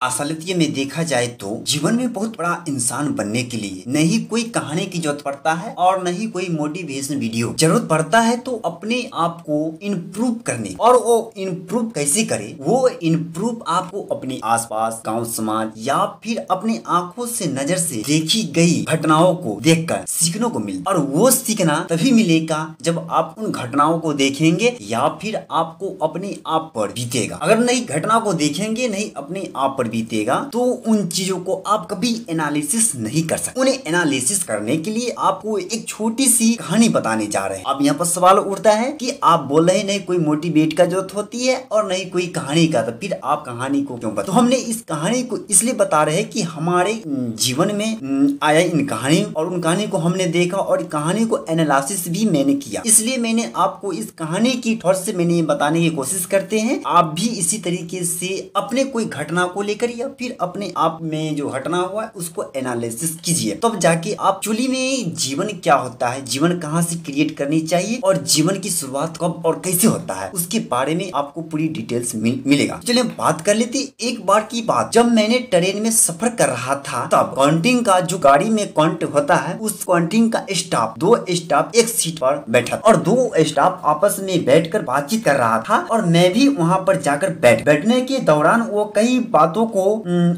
असलियत में देखा जाए तो जीवन में बहुत बड़ा इंसान बनने के लिए न ही कोई कहानी की जरूरत पड़ता है और न ही कोई मोटिवेशन वीडियो जरूरत पड़ता है। तो अपने आप को इम्प्रूव करने, और वो इम्प्रूव कैसे करे, वो इम्प्रूव आपको अपने आसपास, गांव, समाज या फिर अपने आंखों से, नजर से देखी गई घटनाओं को देखकर सीखने को मिलता। और वो सीखना तभी मिलेगा जब आप उन घटनाओं को देखेंगे या फिर आपको अपने आप पर बीतेगा। अगर नहीं घटना को देखेंगे, नहीं अपने आप पर बीतेगा, तो उन चीजों को आप कभी एनालिसिस नहीं कर सकते। उन्हें एनालिसिस करने के लिए आपको एक छोटी सी कहानी बताने जा रहे हैं। अब यहाँ पर सवाल उठता है कि आप बोल रहे हैं नहीं कोई मोटिवेट का जरूरत होती है और नहीं कोई कहानी का, तो फिर आप कहानी को क्यों बता? तो हमने इस कहानी को इसलिए बता रहे हैं कि हमारे जीवन में आया इन कहानी, और उन कहानी को हमने देखा और कहानी को एनालिसिस भी मैंने किया। इसलिए मैंने आपको इस कहानी की थॉट से मैंने बताने की कोशिश करते हैं। आप भी इसी तरीके से अपने कोई घटना को लेकर या फिर अपने आप में जो घटना हुआ है उसको एनालिसिस कीजिए, तब जाके आप एक्चुअली में जीवन क्या होता है, जीवन कहाँ से क्रिएट करनी चाहिए और जीवन की शुरुआत कब और कैसे होता है, उसके बारे में आपको पूरी डिटेल्स मिलेगा। चलिए बात कर लेते। एक बार की बात, जब मैंने ट्रेन में सफर कर रहा था, तब काउंटिंग का जो गाड़ी में काउंट होता है, उस काउंटिंग का स्टाफ, दो स्टाफ एक सीट पर बैठा और दो स्टाफ आपस में बैठकर बातचीत कर रहा था और मैं भी वहाँ पर जाकर बैठने के दौरान वो कई बातों को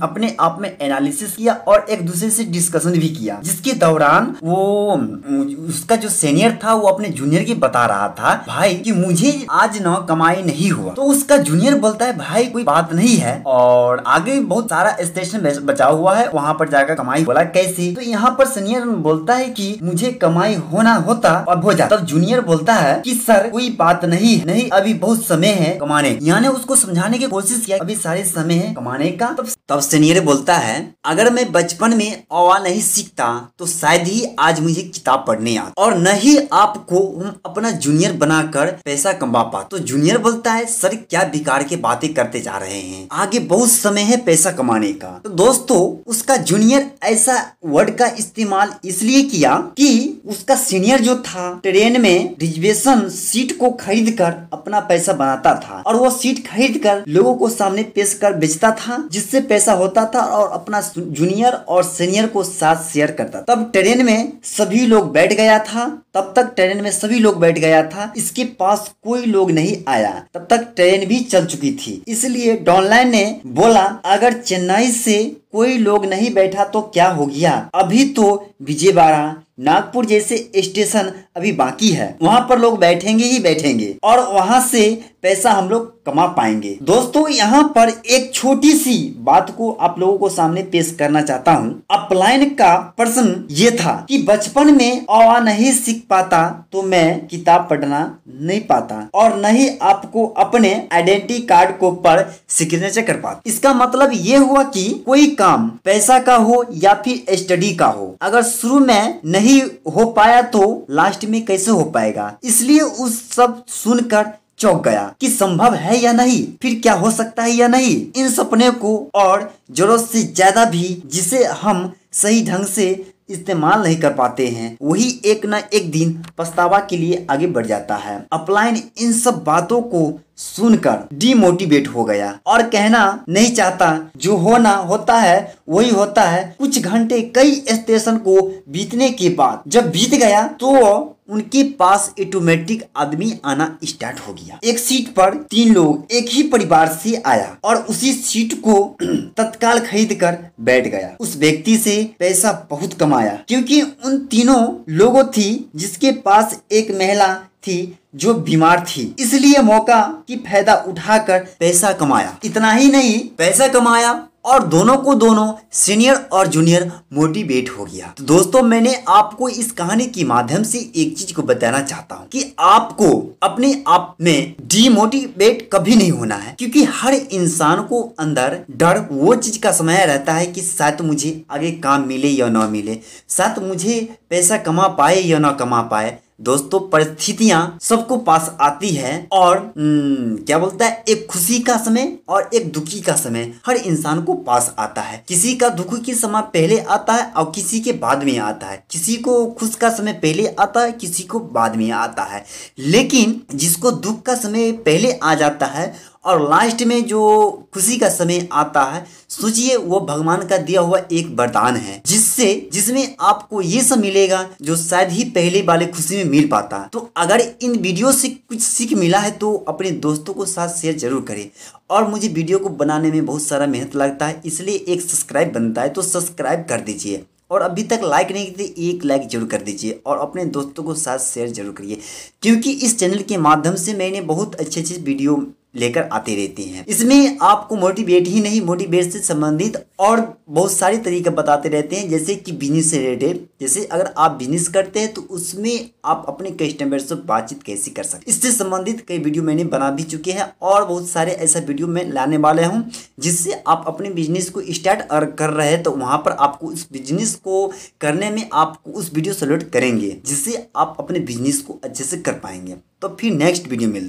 अपने आप में एनालिसिस किया और एक दूसरे से डिस्कशन भी किया, जिसके दौरान वो उसका जो सीनियर था वो अपने जूनियर की बता रहा था, भाई कि मुझे आज ना कमाई नहीं हुआ। तो उसका जूनियर बोलता है भाई कोई बात नहीं है और आगे बहुत सारा स्टेशन बचा हुआ है, वहाँ पर जाकर कमाई। बोला कैसे? तो यहाँ पर सीनियर बोलता है कि मुझे कमाई होना होता और हो जाता। तब जूनियर बोलता है कि सर कोई बात नहीं अभी बहुत समय है कमाने। यानी उसको समझाने की कोशिश किया अभी सारे समय है कमाने का। तब सीनियर बोलता है अगर मैं बचपन में अवा नहीं सीखता तो शायद ही आज मुझे किताब पढ़ने आता और न ही आपको अपना जूनियर बनाकर पैसा कमा पाता। तो जूनियर बोलता है सर क्या बेकार की बातें करते जा रहे हैं, आगे बहुत समय है पैसा कमाने का। तो दोस्तों उसका जूनियर ऐसा वर्ड का इस्तेमाल इसलिए किया कि उसका सीनियर जो था ट्रेन में रिजर्वेशन सीट को खरीद कर अपना पैसा बनाता था और वो सीट खरीद कर लोगों को सामने पेश कर बेचता था, जिससे पैसा होता था और अपना जूनियर और सीनियर को साथ शेयर करता। तब ट्रेन में सभी लोग बैठ गया था, तब तक ट्रेन में सभी लोग बैठ गया था, इसके पास कोई लोग नहीं आया, तब तक ट्रेन भी चल चुकी थी। इसलिए डॉनलाइन ने बोला अगर चेन्नई से कोई लोग नहीं बैठा तो क्या हो गया, अभी तो विजयवाड़ा, नागपुर जैसे स्टेशन अभी बाकी है, वहाँ पर लोग बैठेंगे ही बैठेंगे और वहाँ से पैसा हम लोग कमा पाएंगे। दोस्तों यहाँ पर एक छोटी सी बात को आप लोगों को सामने पेश करना चाहता हूँ। अपलाइन का प्रश्न ये था कि बचपन में अवा नहीं सीख पाता तो मैं किताब पढ़ना नहीं पाता और नहीं आपको अपने आइडेंटिटी कार्ड को पर सिग्नेचर कर पाता। इसका मतलब ये हुआ कि कोई काम पैसा का हो या फिर स्टडी का हो, अगर शुरू में नहीं हो पाया तो लास्ट में कैसे हो पाएगा। इसलिए उस सब सुनकर चौंक गया कि संभव है या नहीं, फिर क्या हो सकता है या नहीं। इन सपने को और जरूरत से ज्यादा भी जिसे हम सही ढंग से इस्तेमाल नहीं कर पाते हैं, वही एक न एक दिन पछतावा के लिए आगे बढ़ जाता है। अपलाइन इन सब बातों को सुनकर डिमोटिवेट हो गया और कहना नहीं चाहता, जो होना होता है वही होता है। कुछ घंटे कई स्टेशन को बीतने के बाद जब बीत गया तो उनके पास ऑटोमेटिक आदमी आना स्टार्ट हो गया। एक सीट पर 3 लोग एक ही परिवार से आया और उसी सीट को तत्काल खरीद कर बैठ गया। उस व्यक्ति से पैसा बहुत कमाया क्योंकि उन तीनों लोगों थी जिसके पास एक महिला थी जो बीमार थी, इसलिए मौका की फायदा उठाकर पैसा कमाया। इतना ही नहीं, पैसा कमाया और दोनों को दोनों सीनियर और जूनियर मोटिवेट हो गया। तो दोस्तों मैंने आपको इस कहानी के माध्यम से एक चीज को बताना चाहता हूँ कि आपको अपने आप में डिमोटिवेट कभी नहीं होना है, क्योंकि हर इंसान को अंदर डर वो चीज का समय रहता है कि शायद मुझे आगे काम मिले या ना मिले, शायद मुझे पैसा कमा पाए या ना कमा पाए। दोस्तों परिस्थितियां सबको पास आती है और क्या बोलता है, एक खुशी का समय और एक दुखी का समय हर इंसान को पास आता है। किसी का दुखी की समय पहले आता है और किसी के बाद में आता है, किसी को खुश का समय पहले आता है, किसी को बाद में आता है। लेकिन जिसको दुख का समय पहले आ जाता है और लास्ट में जो खुशी का समय आता है, सोचिए वो भगवान का दिया हुआ एक वरदान है जिसमें आपको ये सब मिलेगा जो शायद ही पहले वाले खुशी में मिल पाता। तो अगर इन वीडियो से कुछ सीख मिला है तो अपने दोस्तों को साथ शेयर जरूर करें। और मुझे वीडियो को बनाने में बहुत सारा मेहनत लगता है, इसलिए एक सब्सक्राइब बनता है, तो सब्सक्राइब कर दीजिए। और अभी तक लाइक नहीं किए तो एक लाइक जरूर कर दीजिए और अपने दोस्तों को साथ शेयर जरूर करिए, क्योंकि इस चैनल के माध्यम से मैंने बहुत अच्छे वीडियो लेकर आते रहते हैं। इसमें आपको मोटिवेट ही नहीं, मोटिवेट से संबंधित और बहुत सारे तरीके बताते रहते हैं, जैसे कि बिजनेस से रिलेटेड। जैसे अगर आप बिजनेस करते हैं तो उसमें आप अपने कस्टमर से बातचीत कैसे कर सकते, इससे संबंधित कई वीडियो मैंने बना भी चुके हैं और बहुत सारे ऐसा वीडियो मैं लाने वाले हूं, जिससे आप अपने बिजनेस को स्टार्ट कर रहे हैं तो वहां पर आपको उस बिजनेस को करने में आपको उस वीडियो सेलेक्ट करेंगे, जिससे आप अपने बिजनेस को अच्छे से कर पाएंगे। तो फिर नेक्स्ट वीडियो मिलते हैं।